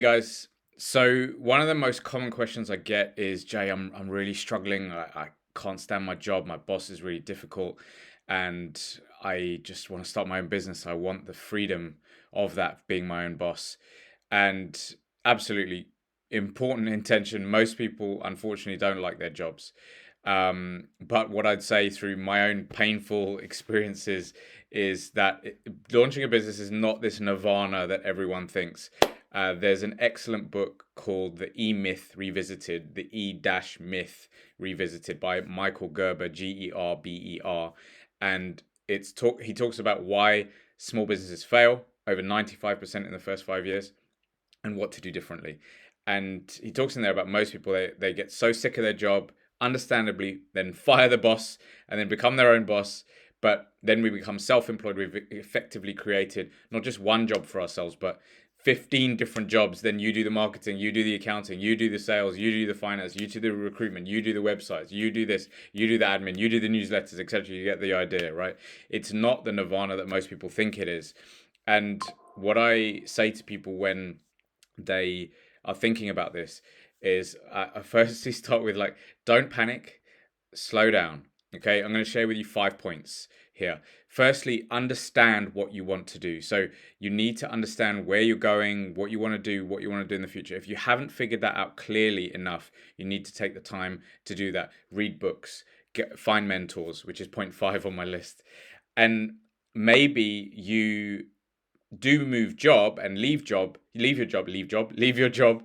Guys, so one of the most common questions I get is, Jay, I'm really struggling. I can't stand my job. My boss is really difficult, and I just want to start my own business. I want the freedom of that, being my own boss. And absolutely important intention. Most people, unfortunately, don't like their jobs. But what I'd say through my own painful experiences is that launching a business is not this nirvana that everyone thinks. There's an excellent book called The E Myth Revisited, The E Dash Myth Revisited by Michael Gerber, Gerber, and he talks about why small businesses fail over 95% in the first 5 years and what to do differently. And he talks in there about most people, they get so sick of their job, understandably, then fire the boss and then become their own boss. But then we become self employed. We've effectively created not just one job for ourselves, but 15 different jobs. Then you do the marketing, you do the accounting, you do the sales, you do the finance, you do the recruitment, you do the websites, you do this, you do the admin, you do the newsletters, etc. You get the idea, right? It's not the nirvana that most people think it is. And what I say to people when they are thinking about this is I firstly start with, like, don't panic, slow down. Okay, I'm going to share with you 5 points here. Firstly, understand what you want to do. So you need to understand where you're going, what you want to do, what you want to do in the future. If you haven't figured that out clearly enough, you need to take the time to do that. Read books, find mentors, which is point 5 on my list. And maybe you do move job and leave your job,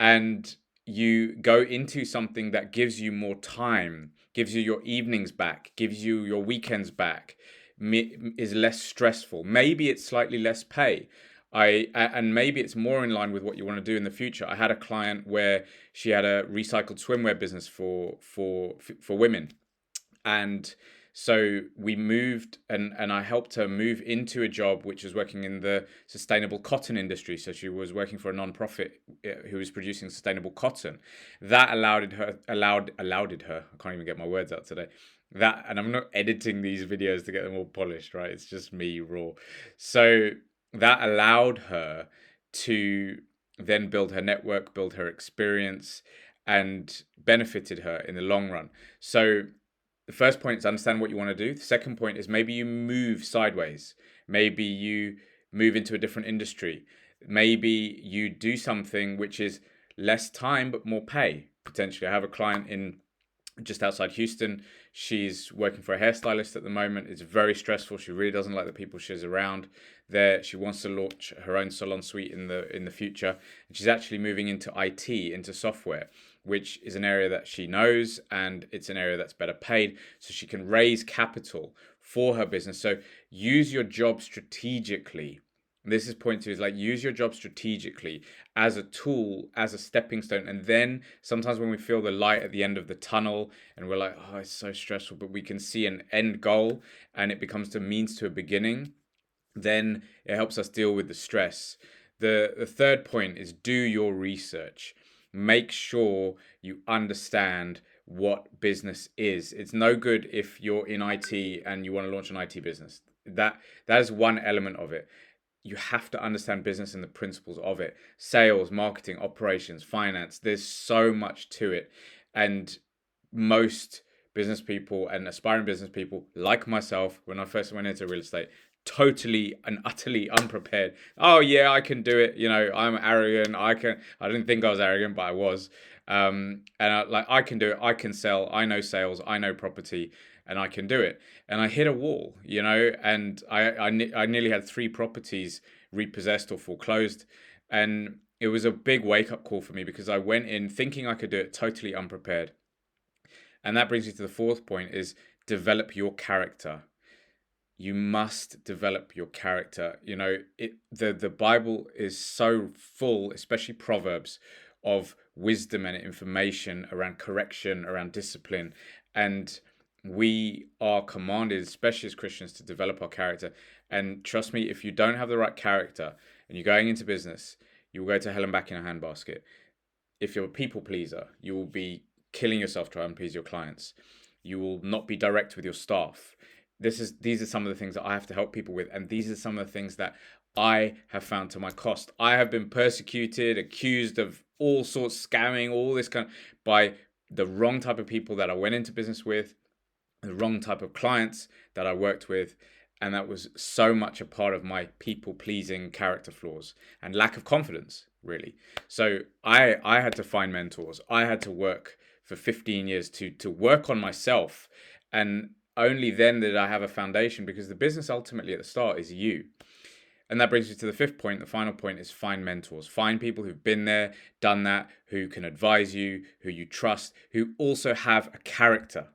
and you go into something that gives you more time, gives you your evenings back, gives you your weekends back, is less stressful. Maybe it's slightly less pay. And maybe it's more in line with what you want to do in the future. I had a client where she had a recycled swimwear business for women, and so we moved, and I helped her move into a job which was working in the sustainable cotton industry. So she was working for a non-profit who was producing sustainable cotton. That allowed her. I can't even get my words out today. That, and I'm not editing these videos to get them all polished, right? It's just me raw. So that allowed her to then build her network, build her experience, and benefited her in the long run. So the first point is understand what you want to do. The second point is maybe you move sideways. Maybe you move into a different industry. Maybe you do something which is less time but more pay. Potentially, I have a client in just outside Houston. She's working for a hairstylist at the moment. It's very stressful. She really doesn't like the people she's around there. She wants to launch her own salon suite in the future, and she's actually moving into IT, into software, which is an area that she knows, and it's an area that's better paid, so she can raise capital for her business. So use your job strategically. This is point 2, is like, use your job strategically as a tool, as a stepping stone. And then sometimes when we feel the light at the end of the tunnel and we're like, oh, it's so stressful, but we can see an end goal and it becomes the means to a beginning, then it helps us deal with the stress. The third point is do your research. Make sure you understand what business is. It's no good if you're in IT and you want to launch an IT business. That is one element of it. You have to understand business and the principles of it. Sales, marketing, operations, finance. There's so much to it. And most business people and aspiring business people, like myself, when I first went into real estate, totally and utterly unprepared. Oh yeah, I can do it. I'm arrogant. I didn't think I was arrogant, but I was. I can do it. I can sell. I know sales. I know property, and I can do it. And I hit a wall, and I nearly had 3 properties repossessed or foreclosed, and it was a big wake up call for me because I went in thinking I could do it, totally unprepared. And that brings me to the fourth point: is develop your character. You must develop your character. The Bible is so full, especially Proverbs, of wisdom and information around correction, around discipline. And we are commanded, especially as Christians, to develop our character. And trust me, if you don't have the right character and you're going into business, you will go to hell and back in a handbasket. If you're a people pleaser, you will be killing yourself trying to please your clients. You will not be direct with your staff. These are some of the things that I have to help people with, and these are some of the things that I have found to my cost. I have been persecuted, accused of all sorts, scamming, all this kind of, by the wrong type of people that I went into business with, the wrong type of clients that I worked with. And that was so much a part of my people pleasing character flaws and lack of confidence, really. So I had to find mentors. I had to work for 15 years to work on myself. And only then did I have a foundation, because the business ultimately at the start is you. And that brings me to the fifth point. The final point is find mentors. Find people who've been there, done that, who can advise you, who you trust, who also have a character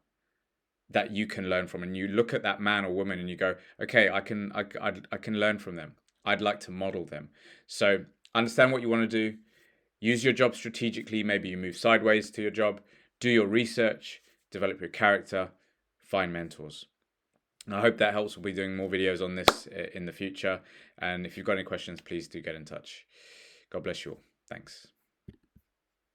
that you can learn from. And you look at that man or woman and you go, okay, I can learn from them. I'd like to model them. So understand what you want to do. Use your job strategically. Maybe you move sideways to your job. Do your research. Develop your character. Find mentors. I hope that helps. We'll be doing more videos on this in the future. And if you've got any questions, please do get in touch. God bless you all. Thanks.